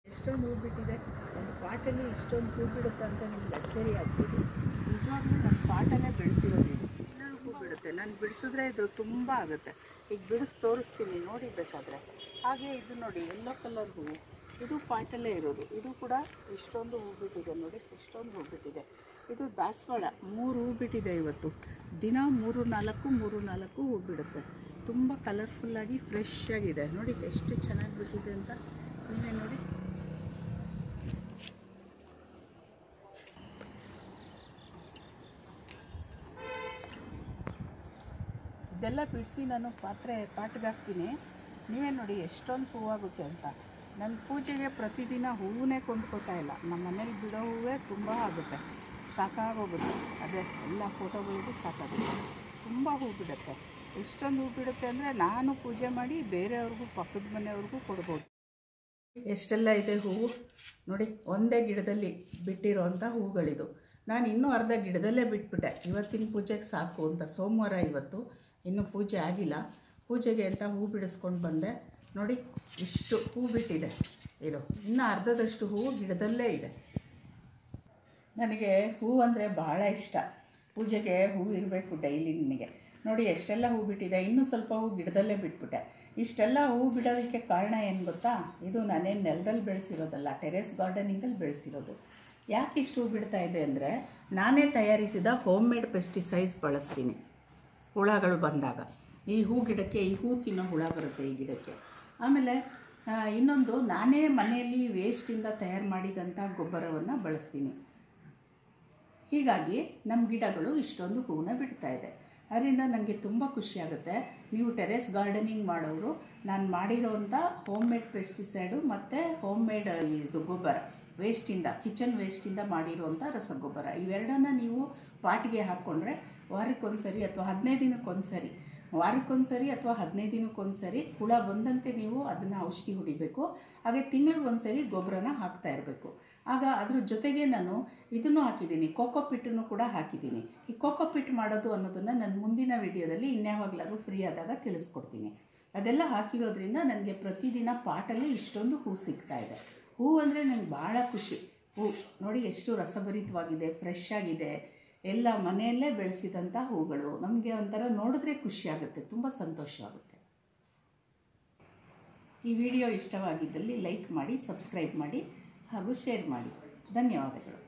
ಎಷ್ಟೊಂದು ಹೂ ಬಿಟ್ಟಿದೆ. ಒಂದು ಪಾಟಲ್ಲಿ ಇಷ್ಟೊಂದು ಹೂ ಬಿಡುತ್ತೆ ಅಂತ ನಿಮ್ಗೆ ಅಚ್ಚರಿ ಆಗ್ಬೋದು. ನಿಜವಾಗ್ಲೂ ನನ್ನ ಪಾಟಲ್ಲೇ ಬೆಳೆಸಿರೋದು ಇದು. ಇನ್ನೂ ಹೂ ಬಿಡುತ್ತೆ. ನಾನು ಬಿಡಿಸಿದ್ರೆ ಇದು ತುಂಬ ಆಗುತ್ತೆ. ಈಗ ಬಿಡಿಸಿ ತೋರಿಸ್ತೀನಿ ನೋಡಿ ಬೇಕಾದರೆ. ಹಾಗೆ ಇದು ನೋಡಿ ಯೆಲ್ಲೋ ಕಲರ್ ಹೂವು, ಇದು ಪಾಟಲ್ಲೇ ಇರೋದು. ಇದು ಕೂಡ ಇಷ್ಟೊಂದು ಹೂ ಬಿಟ್ಟಿದೆ ನೋಡಿ, ಇಷ್ಟೊಂದು ಹೂ ಬಿಟ್ಟಿದೆ. ಇದು ದಾಸವಾಳ 3 ಹೂ ಬಿಟ್ಟಿದೆ ಇವತ್ತು. ದಿನ 3-4 ಹೂ ಬಿಡುತ್ತೆ. ತುಂಬ ಕಲರ್ಫುಲ್ಲಾಗಿ ಫ್ರೆಶ್ ಆಗಿದೆ ನೋಡಿ, ಎಷ್ಟು ಚೆನ್ನಾಗಿ ಬಿಟ್ಟಿದೆ ಅಂತ ನೀವೇ ನೋಡಿ. ಇದೆಲ್ಲ ಬಿಡಿಸಿ ನಾನು ಪಾಟ್ಗೆ ಹಾಕ್ತೀನಿ. ನೀವೇ ನೋಡಿ ಎಷ್ಟೊಂದು ಹೂವಾಗುತ್ತೆ ಅಂತ. ನನ್ನ ಪೂಜೆಗೆ ಪ್ರತಿದಿನ ಹೂವನ್ನೇ ಕೊಂಡ್ಕೋತಾ ಇಲ್ಲ. ನಮ್ಮ ಮನೇಲಿ ಬಿಡೋ ಹೂವೇ ತುಂಬ ಆಗುತ್ತೆ, ಸಾಕಾಗೋಗುತ್ತೆ. ಅದೇ ಎಲ್ಲ ಫೋಟೋಗಳಿಗೂ ಸಾಕಾಗುತ್ತೆ. ತುಂಬ ಹೂ ಬಿಡುತ್ತೆ. ಎಷ್ಟೊಂದು ಹೂ ಬಿಡುತ್ತೆ ಅಂದರೆ ನಾನು ಪೂಜೆ ಮಾಡಿ ಬೇರೆಯವ್ರಿಗೂ ಪಕ್ಕದ ಮನೆಯವ್ರಿಗೂ ಕೊಡ್ಬೋದು. ಎಷ್ಟೆಲ್ಲ ಇದೆ ಹೂವು ನೋಡಿ. ಒಂದೇ ಗಿಡದಲ್ಲಿ ಬಿಟ್ಟಿರೋವಂಥ ಹೂಗಳಿದು. ನಾನು ಇನ್ನೂ ಅರ್ಧ ಗಿಡದಲ್ಲೇ ಬಿಟ್ಬಿಟ್ಟೆ. ಇವತ್ತಿನ ಪೂಜೆಗೆ ಸಾಕು ಅಂತ. ಸೋಮವಾರ ಇವತ್ತು, ಇನ್ನೂ ಪೂಜೆ ಆಗಿಲ್ಲ. ಪೂಜೆಗೆ ಅಂತ ಹೂ ಬಿಡಿಸ್ಕೊಂಡು ಬಂದೆ ನೋಡಿ. ಇಷ್ಟು ಹೂ ಬಿಟ್ಟಿದೆ ಇದು. ಇನ್ನು ಅರ್ಧದಷ್ಟು ಹೂವು ಗಿಡದಲ್ಲೇ ಇದೆ. ನನಗೆ ಹೂ ಅಂದರೆ ಭಾಳ ಇಷ್ಟ. ಪೂಜೆಗೆ ಹೂ ಇರಬೇಕು ಡೈಲಿ ನನಗೆ. ನೋಡಿ ಎಷ್ಟೆಲ್ಲ ಹೂ ಬಿಟ್ಟಿದೆ. ಇನ್ನೂ ಸ್ವಲ್ಪ ಹೂ ಗಿಡದಲ್ಲೇ ಬಿಟ್ಬಿಟ್ಟೆ. ಇಷ್ಟೆಲ್ಲ ಹೂ ಬಿಡೋದಕ್ಕೆ ಕಾರಣ ಏನು ಗೊತ್ತಾ? ಇದು ನಾನೇನು ನೆಲದಲ್ಲಿ ಬೆಳೆಸಿರೋದಲ್ಲ, ಟೆರೆಸ್ ಗಾರ್ಡನಿಂಗಲ್ಲಿ ಬೆಳೆಸಿರೋದು. ಯಾಕೆ ಇಷ್ಟು ಹೂ ಬಿಡ್ತಾ ಇದೆ ಅಂದರೆ, ನಾನೇ ತಯಾರಿಸಿದ ಹೋಮ್ ಮೇಡ್ ಪೆಸ್ಟಿಸೈಡ್ಸ್ ಬಳಸ್ತೀನಿ ಹುಳಗಳು ಬಂದಾಗ. ಈ ಹೂ ಗಿಡಕ್ಕೆ ಈ ಹೂ ತಿನ್ನೋ ಹುಳ ಬರುತ್ತೆ ಈ ಗಿಡಕ್ಕೆ. ಆಮೇಲೆ ಇನ್ನೊಂದು, ನಾನೇ ಮನೆಯಲ್ಲಿ ವೇಸ್ಟಿಂದ ತಯಾರು ಮಾಡಿದಂಥ ಗೊಬ್ಬರವನ್ನು ಬಳಸ್ತೀನಿ. ಹೀಗಾಗಿ ನಮ್ಮ ಗಿಡಗಳು ಇಷ್ಟೊಂದು ಹೂವನ್ನ ಬಿಡ್ತಾ ಇದೆ. ಅದರಿಂದ ನನಗೆ ತುಂಬ ಖುಷಿಯಾಗುತ್ತೆ. ನೀವು ಟೆರೆಸ್ ಗಾರ್ಡನಿಂಗ್ ಮಾಡೋರು ನಾನು ಮಾಡಿರೋವಂಥ ಹೋಮ್ ಮೇಡ್ ಪೆಸ್ಟಿಸೈಡು ಮತ್ತು ಹೋಮ್ ಮೇಡ್ ಇದು ಗೊಬ್ಬರ ವೇಸ್ಟಿಂದ, ಕಿಚನ್ ವೇಸ್ಟಿಂದ ಮಾಡಿರುವಂಥ ರಸಗೊಬ್ಬರ, ಇವೆರಡನ್ನ ನೀವು ಪಾಟ್ಗೆ ಹಾಕ್ಕೊಂಡ್ರೆ ವಾರಕ್ಕೊಂದ್ಸರಿ ಅಥವಾ 15 ದಿನಕ್ಕೊಂದ್ಸರಿ, ವಾರಕ್ಕೊಂದ್ಸರಿ ಅಥವಾ 15 ದಿನಕ್ಕೊಂದ್ಸರಿ ಹುಳ ಬಂದಂತೆ ನೀವು ಅದನ್ನು ಔಷಧಿ ಹೊಡಿಬೇಕು. ಹಾಗೆ ತಿಂಗಳಿಗೊಂದ್ಸರಿ ಗೊಬ್ಬರನ ಹಾಕ್ತಾ ಇರಬೇಕು. ಆಗ ಅದ್ರ ಜೊತೆಗೆ ನಾನು ಇದನ್ನು ಹಾಕಿದ್ದೀನಿ, ಕೋಕೋಪಿಟ್ಟನ್ನು ಕೂಡ ಹಾಕಿದ್ದೀನಿ. ಈ ಕೋಕೋಪಿಟ್ ಮಾಡೋದು ಅನ್ನೋದನ್ನು ನನ್ನ ಮುಂದಿನ ವಿಡಿಯೋದಲ್ಲಿ ಇನ್ಯಾವಾಗಲಾದ್ರೂ ಫ್ರೀ ಆದಾಗ ತಿಳಿಸ್ಕೊಡ್ತೀನಿ. ಅದೆಲ್ಲ ಹಾಕಿರೋದ್ರಿಂದ ನನಗೆ ಪ್ರತಿದಿನ ಪಾಟಲ್ಲಿ ಇಷ್ಟೊಂದು ಹೂ ಸಿಗ್ತಾ ಇದೆ. ಹೂ ಅಂದರೆ ನನಗೆ ಭಾಳ ಖುಷಿ. ಹೂ ನೋಡಿ ಎಷ್ಟು ರಸಭರಿತವಾಗಿದೆ, ಫ್ರೆಶ್ ಆಗಿದೆ. ಎಲ್ಲ ಮನೆಯಲ್ಲೇ ಬೆಳೆಸಿದಂಥ ಹೂಗಳು. ನಮಗೆ ಒಂಥರ ನೋಡಿದ್ರೆ ಖುಷಿಯಾಗುತ್ತೆ, ತುಂಬ ಸಂತೋಷವಾಗುತ್ತೆ. ಈ ವಿಡಿಯೋ ಇಷ್ಟವಾಗಿದ್ದಲ್ಲಿ ಲೈಕ್ ಮಾಡಿ, ಸಬ್ಸ್ಕ್ರೈಬ್ ಮಾಡಿ ಹಾಗೂ ಶೇರ್ ಮಾಡಿ. ಧನ್ಯವಾದಗಳು.